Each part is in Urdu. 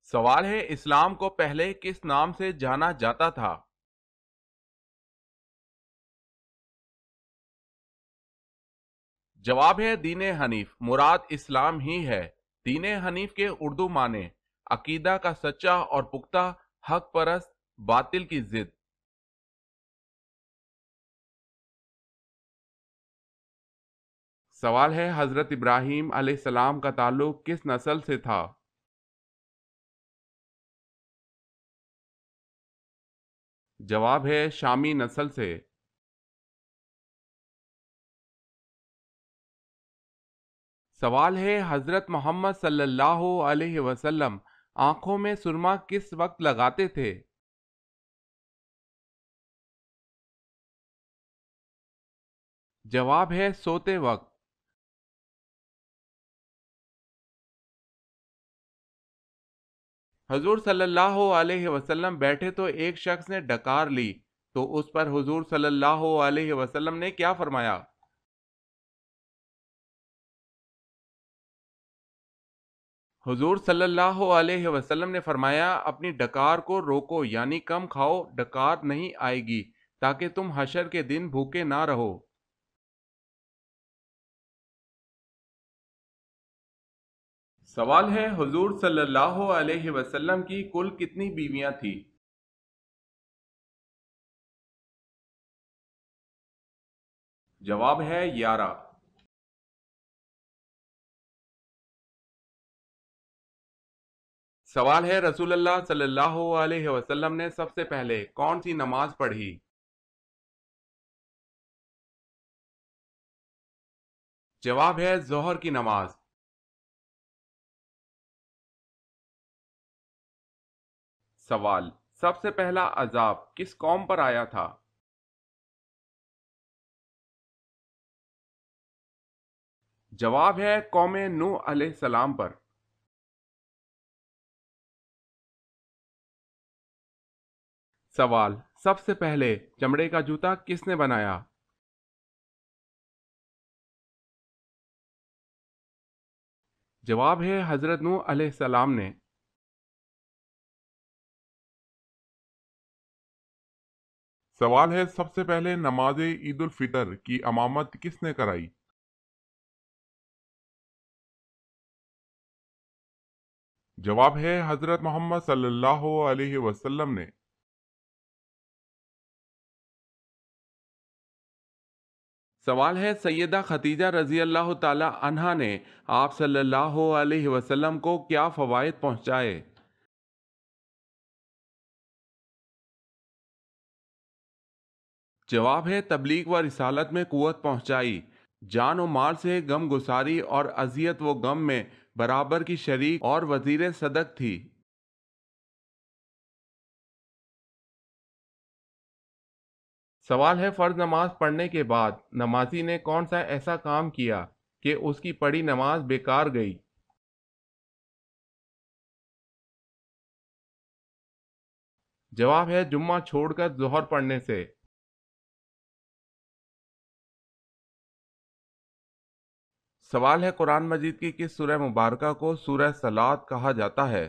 سوال ہے اسلام کو پہلے کس نام سے جانا جاتا تھا؟ جواب ہے دین حنیف، مراد اسلام ہی ہے۔ دین حنیف کے اردو معنی عقیدہ کا سچا اور پختہ، حق پرست، باطل کی ضد۔ سوال ہے حضرت ابراہیم علیہ السلام کا تعلق کس نسل سے تھا؟ جواب ہے شامی نسل سے۔ سوال ہے حضرت محمد صلی اللہ علیہ وسلم آنکھوں میں سرما کس وقت لگاتے تھے؟ جواب ہے سوتے وقت۔ حضور صلی اللہ علیہ وسلم بیٹھے تو ایک شخص نے ڈکار لی، تو اس پر حضور صلی اللہ علیہ وسلم نے کیا فرمایا؟ حضور صلی اللہ علیہ وسلم نے فرمایا اپنی ڈکار کو روکو، یعنی کم کھاؤ، ڈکار نہیں آئے گی، تاکہ تم حشر کے دن بھوکے نہ رہو۔ سوال ہے حضور صلی اللہ علیہ وسلم کی کل کتنی بیویاں تھیں؟ جواب ہے 11۔ سوال ہے رسول اللہ صلی اللہ علیہ وسلم نے سب سے پہلے کون سی نماز پڑھی؟ جواب ہے ظہر کی نماز۔ سوال سب سے پہلا عذاب کس قوم پر آیا تھا؟ جواب ہے قوم نوح علیہ السلام پر۔ سوال سب سے پہلے چمڑے کا جوتا کس نے بنایا؟ جواب ہے حضرت نوح علیہ السلام نے۔ سوال ہے سب سے پہلے نماز عید الفطر کی امامت کس نے کرائی؟ جواب ہے حضرت محمد صلی اللہ علیہ وسلم نے۔ سوال ہے سیدہ خدیجہ رضی اللہ تعالی عنہا نے آپ صلی اللہ علیہ وسلم کو کیا فوائد پہنچائے؟ جواب ہے تبلیغ و رسالت میں قوت پہنچائی، جان و مال سے غم گساری اور اذیت و غم میں برابر کی شریک اور وزیر صدق تھی۔ سوال ہے فرض نماز پڑھنے کے بعد نمازی نے کون سا ایسا کام کیا کہ اس کی پڑھی نماز بیکار گئی؟ جواب ہے جمعہ چھوڑ کر ظہر پڑھنے سے۔ سوال ہے قرآن مجید کی کس سورہ مبارکہ کو سورہ صلات کہا جاتا ہے؟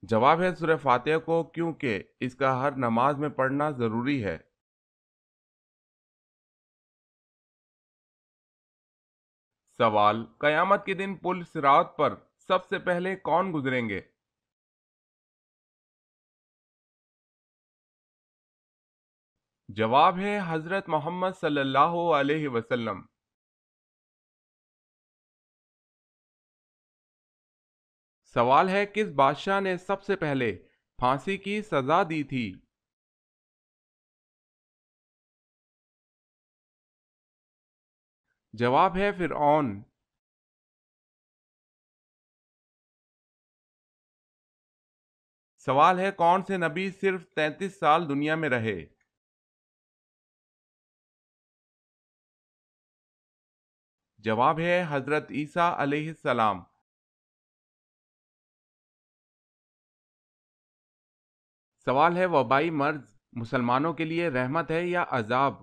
جواب ہے سورہ فاتحہ کو، کیونکہ اس کا ہر نماز میں پڑھنا ضروری ہے۔ سوال قیامت کے دن پل صراط پر سب سے پہلے کون گزریں گے؟ جواب ہے حضرت محمد صلی اللہ علیہ وسلم۔ سوال ہے کس بادشاہ نے سب سے پہلے پھانسی کی سزا دی تھی؟ جواب ہے فرعون۔ سوال ہے کون سے نبی صرف 33 سال دنیا میں رہے؟ جواب ہے حضرت عیسیٰ علیہ السلام۔ سوال ہے وبائی مرض مسلمانوں کے لیے رحمت ہے یا عذاب؟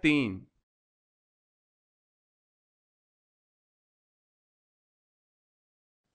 3।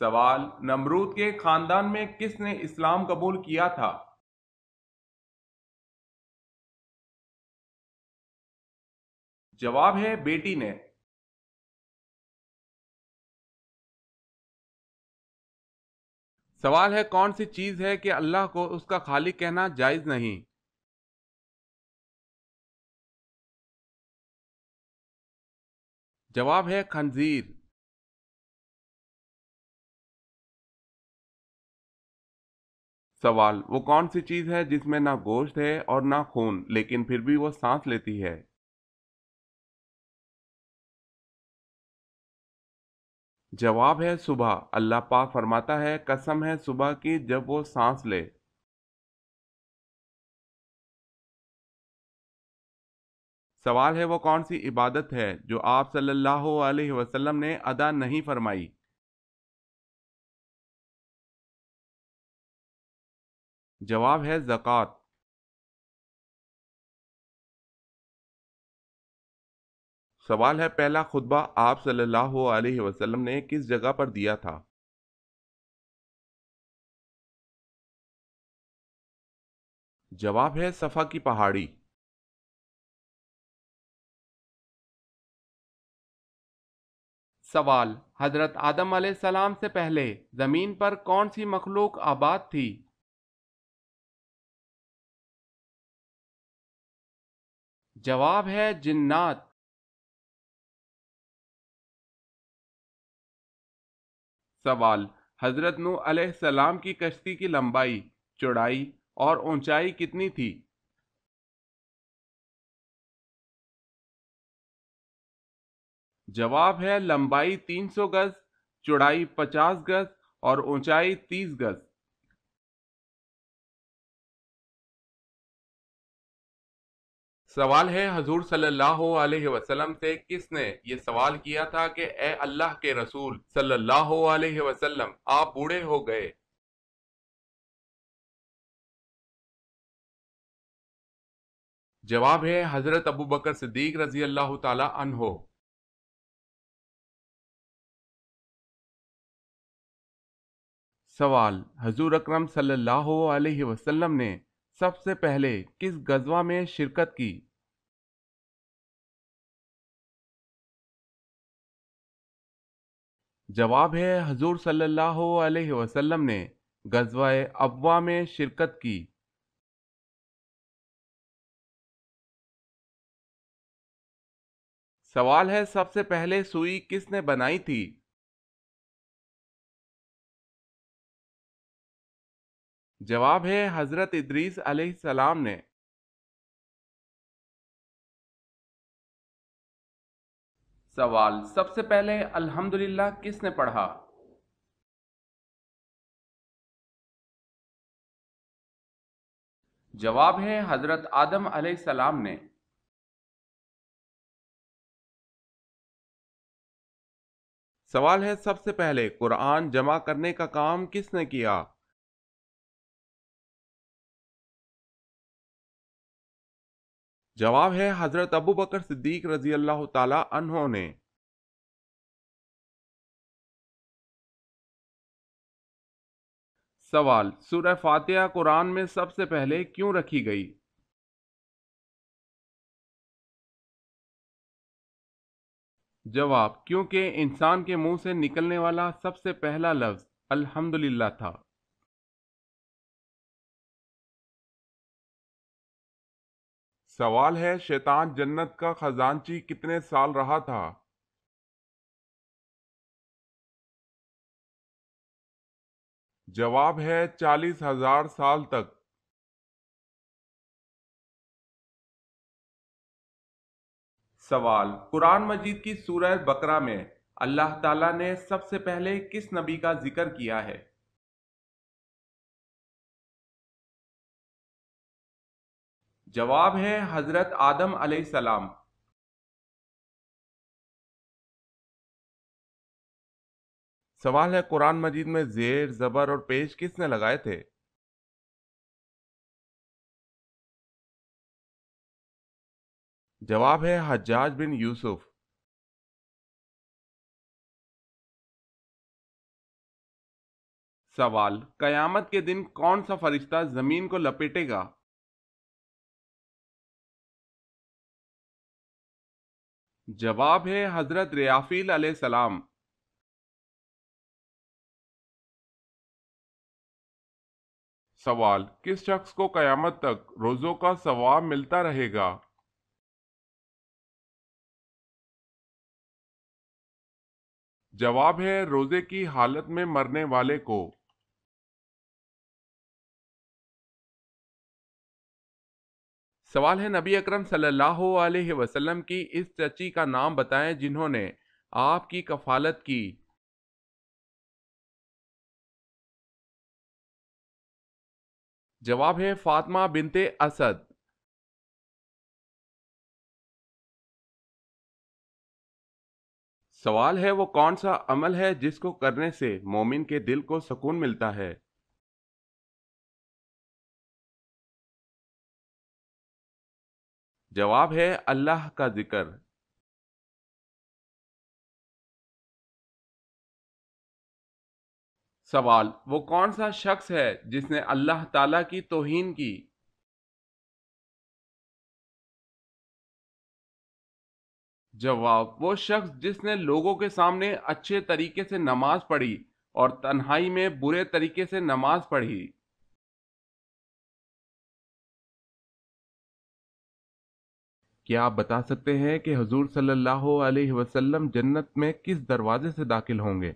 سوال: نمرود کے خاندان میں کس نے اسلام قبول کیا تھا؟ جواب ہے بیٹی نے۔ سوال ہے: کون سی چیز ہے کہ اللہ کو اس کا خالق کہنا جائز نہیں؟ جواب ہے خنزیر۔ سوال: وہ کون سی چیز ہے جس میں نہ گوشت ہے اور نہ خون لیکن پھر بھی وہ سانس لیتی ہے؟ جواب ہے صبح۔ اللہ پاک فرماتا ہے: قسم ہے صبح کی جب وہ سانس لے۔ سوال ہے: وہ کون سی عبادت ہے جو آپ صلی اللہ علیہ وسلم نے ادا نہیں فرمائی؟ جواب ہے زکوٰۃ۔ سوال ہے: پہلا خطبہ آپ صلی اللہ علیہ وسلم نے کس جگہ پر دیا تھا؟ جواب ہے صفا کی پہاڑی۔ سوال: حضرت آدم علیہ السلام سے پہلے زمین پر کون سی مخلوق آباد تھی؟ جواب ہے جنات۔ سوال: حضرت نوح علیہ السلام کی کشتی کی لمبائی، چوڑائی اور اونچائی کتنی تھی؟ جواب ہے لمبائی 300 گز، چوڑائی 50 گز اور اونچائی 30 گز۔ سوال ہے: حضور صلی اللہ علیہ وسلم سے کس نے یہ سوال کیا تھا کہ اے اللہ کے رسول صلی اللہ علیہ وسلم، آپ بوڑھے ہو گئے؟ جواب ہے حضرت ابوبکر صدیق رضی اللہ تعالی عنہ۔ سوال: حضور اکرم صلی اللہ علیہ وسلم نے سب سے پہلے کس غزوہ میں شرکت کی؟ جواب ہے حضور صلی اللہ علیہ وسلم نے غزوہ ابوا میں شرکت کی۔ سوال ہے: سب سے پہلے سوئی کس نے بنائی تھی؟ جواب ہے حضرت ادریس علیہ السلام نے۔ سوال: سب سے پہلے الحمدللہ کس نے پڑھا؟ جواب ہے حضرت آدم علیہ السلام نے۔ سوال ہے: سب سے پہلے قرآن جمع کرنے کا کام کس نے کیا؟ جواب ہے حضرت ابوبکر صدیق رضی اللہ تعالی عنہ نے۔ سوال: سورہ فاتحہ قرآن میں سب سے پہلے کیوں رکھی گئی؟ جواب: کیونکہ انسان کے منہ سے نکلنے والا سب سے پہلا لفظ الحمدللہ تھا۔ سوال ہے: شیطان جنت کا خزانچی کتنے سال رہا تھا؟ جواب ہے 40,000 سال تک۔ سوال: قرآن مجید کی سورہ بقرہ میں اللہ تعالیٰ نے سب سے پہلے کس نبی کا ذکر کیا ہے؟ جواب ہے حضرت آدم علیہ السلام۔ سوال ہے: قرآن مجید میں زیر، زبر اور پیش کس نے لگائے تھے؟ جواب ہے حجاج بن یوسف۔ سوال: قیامت کے دن کون سا فرشتہ زمین کو لپیٹے گا؟ جواب ہے حضرت ریافیل علیہ السلام۔ سوال: کس شخص کو قیامت تک روزوں کا ثواب ملتا رہے گا؟ جواب ہے روزے کی حالت میں مرنے والے کو۔ سوال ہے نبی اکرم صلی اللہ علیہ وسلم کی اس چچی کا نام بتائیں جنہوں نے آپ کی کفالت کی۔ جواب ہے فاطمہ بنت اسد۔ سوال ہے وہ کون سا عمل ہے جس کو کرنے سے مومن کے دل کو سکون ملتا ہے؟ جواب ہے اللہ کا ذکر۔ سوال: وہ کون سا شخص ہے جس نے اللہ تعالیٰ کی توہین کی؟ جواب: وہ شخص جس نے لوگوں کے سامنے اچھے طریقے سے نماز پڑھی اور تنہائی میں برے طریقے سے نماز پڑھی۔ کیا آپ بتا سکتے ہیں کہ حضور صلی اللہ علیہ وسلم جنت میں کس دروازے سے داخل ہوں گے؟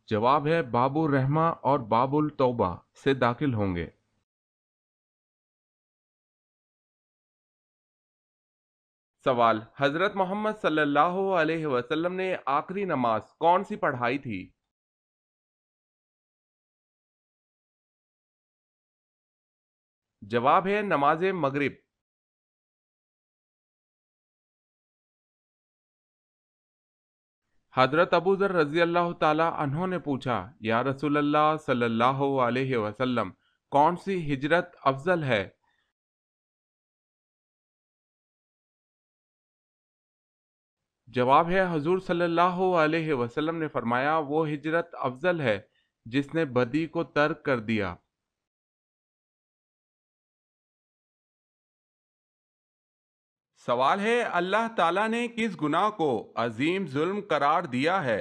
جواب ہے باب الرحمہ اور باب التوبہ سے داخل ہوں گے۔ سوال: حضرت محمد صلی اللہ علیہ وسلم نے آخری نماز کون سی پڑھائی تھی؟ جواب ہے نماز مغرب۔ حضرت ابو ذر رضی اللہ تعالی عنہ نے پوچھا، یا رسول اللہ صلی اللہ علیہ وسلم، کون سی ہجرت افضل ہے؟ جواب ہے حضور صلی اللہ علیہ وسلم نے فرمایا وہ ہجرت افضل ہے جس نے بدی کو ترک کر دیا۔ سوال ہے اللہ تعالیٰ نے کس گناہ کو عظیم ظلم قرار دیا ہے؟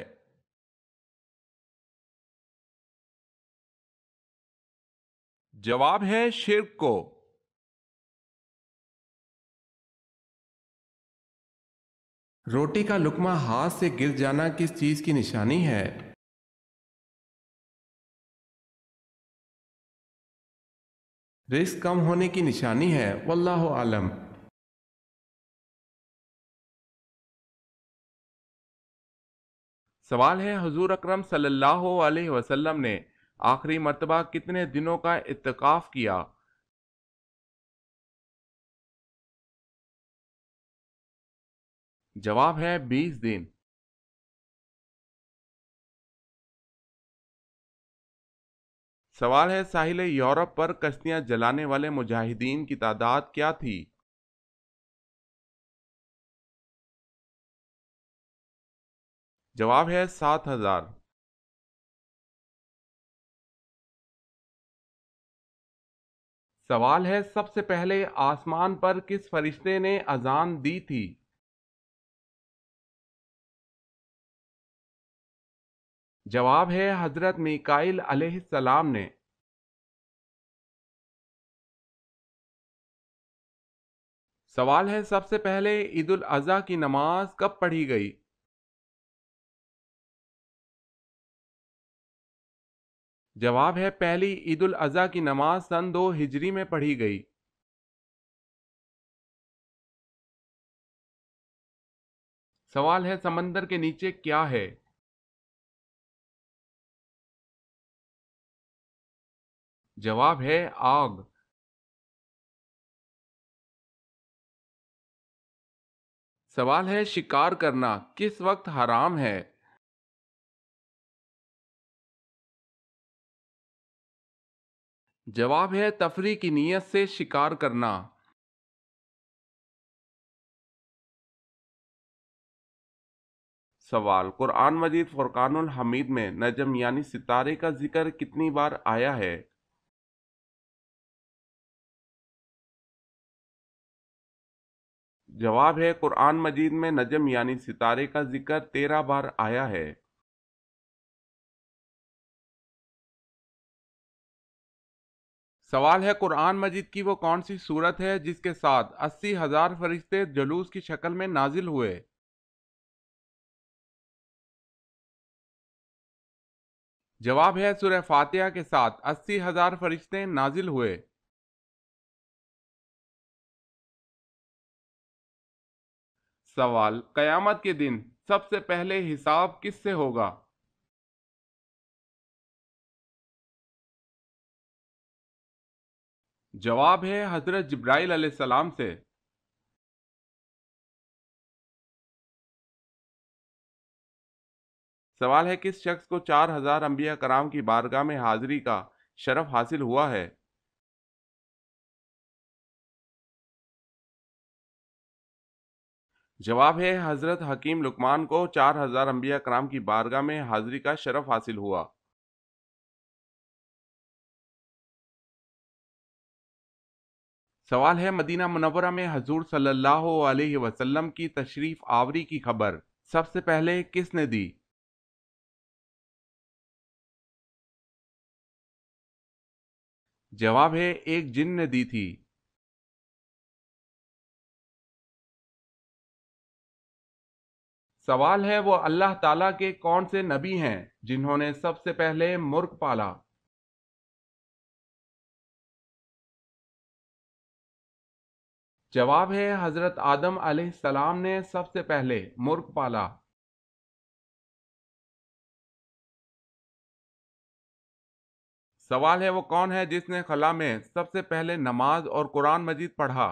جواب ہے شرک کو۔ روٹی کا لقمہ ہاتھ سے گر جانا کس چیز کی نشانی ہے؟ رزق کم ہونے کی نشانی ہے، واللہ عالم۔ سوال ہے حضور اکرم صلی اللہ علیہ وسلم نے آخری مرتبہ کتنے دنوں کا اعتکاف کیا؟ جواب ہے 20 دن۔ سوال ہے ساحل یورپ پر کشتیاں جلانے والے مجاہدین کی تعداد کیا تھی؟ جواب ہے 7,000۔ سوال ہے سب سے پہلے آسمان پر کس فرشتے نے اذان دی تھی؟ جواب ہے حضرت میکائیل علیہ السلام نے۔ سوال ہے سب سے پہلے عید الاضحیٰ کی نماز کب پڑھی گئی؟ جواب ہے پہلی عید الاضحیٰ کی نماز سن 2 ہجری میں پڑھی گئی۔ سوال ہے سمندر کے نیچے کیا ہے؟ جواب ہے آگ۔ سوال ہے شکار کرنا کس وقت حرام ہے؟ جواب ہے تفریح کی نیت سے شکار کرنا۔ سوال: قرآن مجید فرقان الحمید میں نجم یعنی ستارے کا ذکر کتنی بار آیا ہے؟ جواب ہے قرآن مجید میں نجم یعنی ستارے کا ذکر 13 بار آیا ہے۔ سوال ہے قرآن مجید کی وہ کون سی سورت ہے جس کے ساتھ 80,000 فرشتے جلوس کی شکل میں نازل ہوئے؟ جواب ہے سورہ فاتحہ کے ساتھ 80,000 فرشتے نازل ہوئے۔ سوال: قیامت کے دن سب سے پہلے حساب کس سے ہوگا؟ جواب ہے حضرت جبرائیل علیہ السلام سے۔ سوال ہے کس شخص کو 4,000 انبیاء کرام کی بارگاہ میں حاضری کا شرف حاصل ہوا ہے؟ جواب ہے حضرت حکیم لقمان کو 4,000 انبیاء کرام کی بارگاہ میں حاضری کا شرف حاصل ہوا۔ سوال ہے مدینہ منورہ میں حضور صلی اللہ علیہ وسلم کی تشریف آوری کی خبر سب سے پہلے کس نے دی؟ جواب ہے ایک جن نے دی تھی۔ سوال ہے وہ اللہ تعالیٰ کے کون سے نبی ہیں جنہوں نے سب سے پہلے مرغ پالا؟ جواب ہے حضرت آدم علیہ السلام نے سب سے پہلے مرغ پالا۔ سوال ہے وہ کون ہے جس نے خلا میں سب سے پہلے نماز اور قرآن مجید پڑھا؟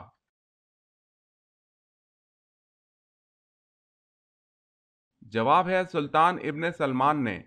جواب ہے سلطان ابن سلمان نے۔